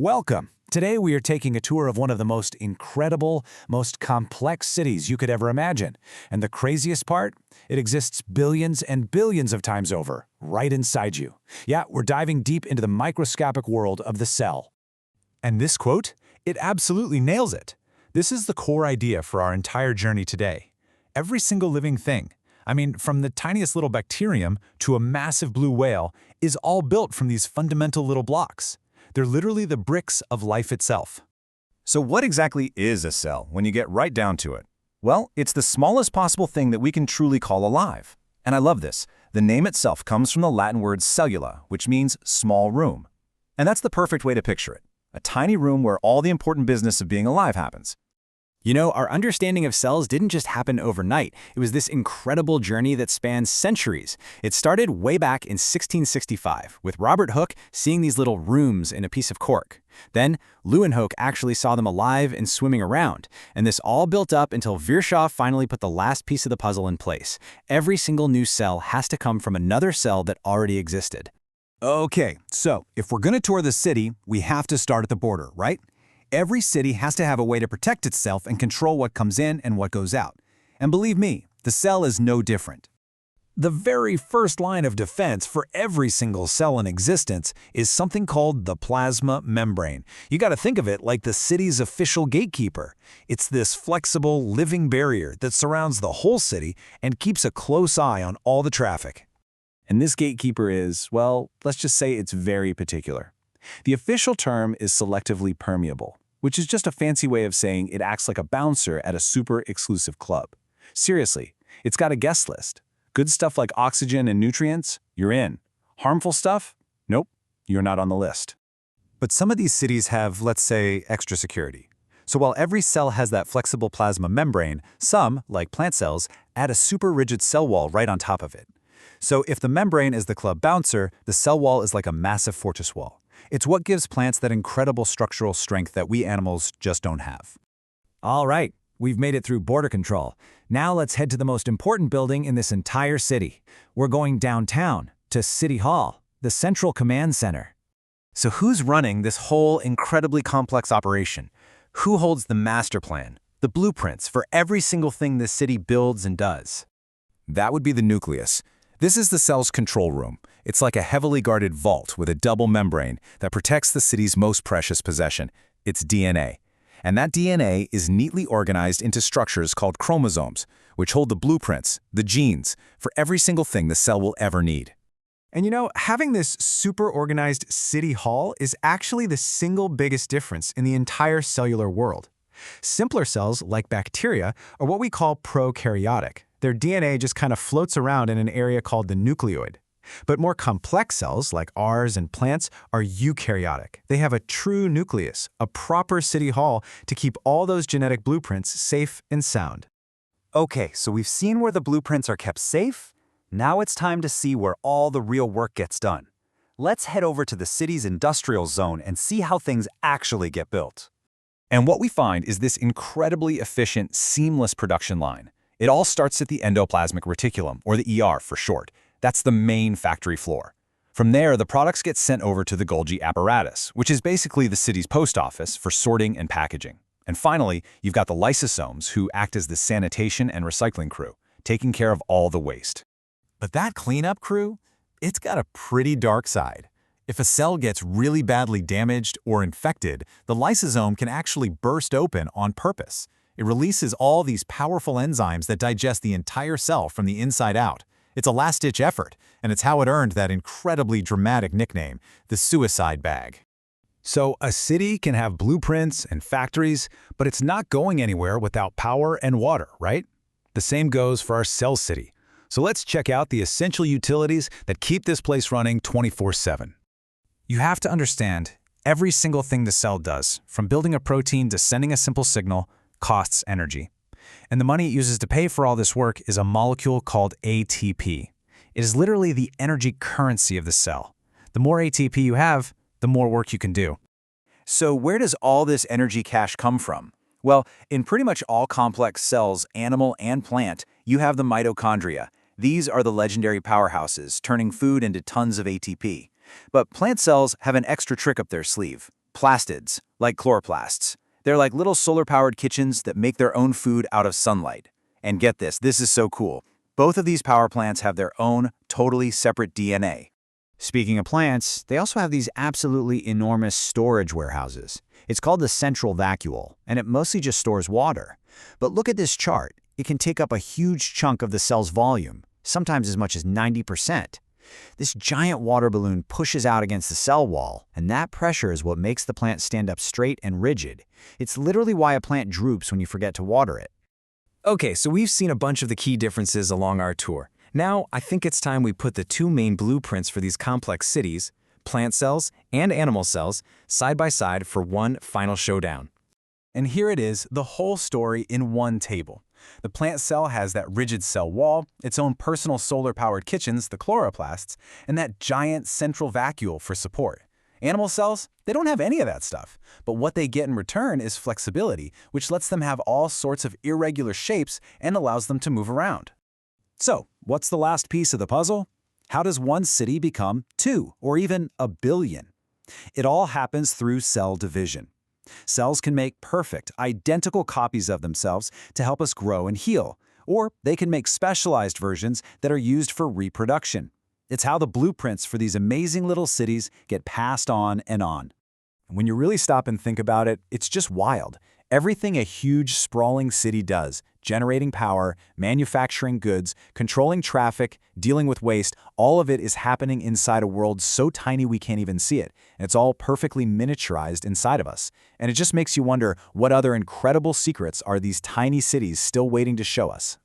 Welcome! Today we are taking a tour of one of the most incredible, most complex cities you could ever imagine. And the craziest part? It exists billions and billions of times over, right inside you. Yeah, we're diving deep into the microscopic world of the cell. And this quote? It absolutely nails it. This is the core idea for our entire journey today. Every single living thing, from the tiniest little bacterium to a massive blue whale, is all built from these fundamental little blocks. They're literally the bricks of life itself. So what exactly is a cell when you get right down to it? Well, it's the smallest possible thing that we can truly call alive. And I love this. The name itself comes from the Latin word cellula, which means small room. And that's the perfect way to picture it. A tiny room where all the important business of being alive happens. You know, our understanding of cells didn't just happen overnight. It was this incredible journey that spans centuries. It started way back in 1665, with Robert Hooke seeing these little rooms in a piece of cork. Then, Leeuwenhoek actually saw them alive and swimming around, and this all built up until Virchow finally put the last piece of the puzzle in place. Every single new cell has to come from another cell that already existed. Okay, so if we're going to tour the city, we have to start at the border, right? Every city has to have a way to protect itself and control what comes in and what goes out. And believe me, the cell is no different. The very first line of defense for every single cell in existence is something called the plasma membrane. You got to think of it like the city's official gatekeeper. It's this flexible, living barrier that surrounds the whole city and keeps a close eye on all the traffic. And this gatekeeper is, well, let's just say it's very particular. The official term is selectively permeable, which is just a fancy way of saying it acts like a bouncer at a super exclusive club. Seriously, it's got a guest list. Good stuff like oxygen and nutrients, you're in. Harmful stuff? Nope, you're not on the list. But some of these cities have, let's say, extra security. So while every cell has that flexible plasma membrane, some, like plant cells, add a super rigid cell wall right on top of it. So if the membrane is the club bouncer, the cell wall is like a massive fortress wall. It's what gives plants that incredible structural strength that we animals just don't have. All right, we've made it through border control. Now let's head to the most important building in this entire city. We're going downtown, to City Hall, the central command center. So who's running this whole incredibly complex operation? Who holds the master plan, the blueprints for every single thing this city builds and does? That would be the nucleus. This is the cell's control room. It's like a heavily guarded vault with a double membrane that protects the city's most precious possession, its DNA. And that DNA is neatly organized into structures called chromosomes, which hold the blueprints, the genes, for every single thing the cell will ever need. And you know, having this super organized city hall is actually the single biggest difference in the entire cellular world. Simpler cells, like bacteria, are what we call prokaryotic. Their DNA just kind of floats around in an area called the nucleoid. But more complex cells, like ours and plants, are eukaryotic. They have a true nucleus, a proper city hall to keep all those genetic blueprints safe and sound. Okay, so we've seen where the blueprints are kept safe. Now it's time to see where all the real work gets done. Let's head over to the city's industrial zone and see how things actually get built. And what we find is this incredibly efficient, seamless production line. It all starts at the endoplasmic reticulum, or the ER for short. That's the main factory floor. From there, the products get sent over to the Golgi apparatus, which is basically the city's post office for sorting and packaging. And finally, you've got the lysosomes, who act as the sanitation and recycling crew, taking care of all the waste. But that cleanup crew, it's got a pretty dark side. If a cell gets really badly damaged or infected, the lysosome can actually burst open on purpose. It releases all these powerful enzymes that digest the entire cell from the inside out. It's a last-ditch effort, and it's how it earned that incredibly dramatic nickname, the suicide bag. So a city can have blueprints and factories, but it's not going anywhere without power and water, right? The same goes for our cell city. So let's check out the essential utilities that keep this place running 24/7. You have to understand, every single thing the cell does, from building a protein to sending a simple signal, costs energy. And the money it uses to pay for all this work is a molecule called ATP. It is literally the energy currency of the cell. The more ATP you have, the more work you can do. So where does all this energy cash come from? Well, in pretty much all complex cells, animal and plant, you have the mitochondria. These are the legendary powerhouses, turning food into tons of ATP. But plant cells have an extra trick up their sleeve. plastids, like chloroplasts. They're like little solar-powered kitchens that make their own food out of sunlight. And get this is so cool. Both of these power plants have their own, totally separate DNA. Speaking of plants, they also have these absolutely enormous storage warehouses. It's called the central vacuole, and it mostly just stores water. But look at this chart. It can take up a huge chunk of the cell's volume, sometimes as much as 90%. This giant water balloon pushes out against the cell wall, and that pressure is what makes the plant stand up straight and rigid. It's literally why a plant droops when you forget to water it. Okay, so we've seen a bunch of the key differences along our tour. Now, I think it's time we put the two main blueprints for these complex cities, plant cells and animal cells, side by side for one final showdown. And here it is, the whole story in one table. The plant cell has that rigid cell wall, its own personal solar-powered kitchens, the chloroplasts, and that giant central vacuole for support. Animal cells, they don't have any of that stuff, but what they get in return is flexibility, which lets them have all sorts of irregular shapes and allows them to move around. So, what's the last piece of the puzzle? How does one city become 2 or even a billion? It all happens through cell division. Cells can make perfect, identical copies of themselves to help us grow and heal, or they can make specialized versions that are used for reproduction. It's how the blueprints for these amazing little cities get passed on and on. When you really stop and think about it, it's just wild. Everything a huge, sprawling city does, generating power, manufacturing goods, controlling traffic, dealing with waste, all of it is happening inside a world so tiny we can't even see it. And it's all perfectly miniaturized inside of us. And it just makes you wonder, what other incredible secrets are these tiny cities still waiting to show us?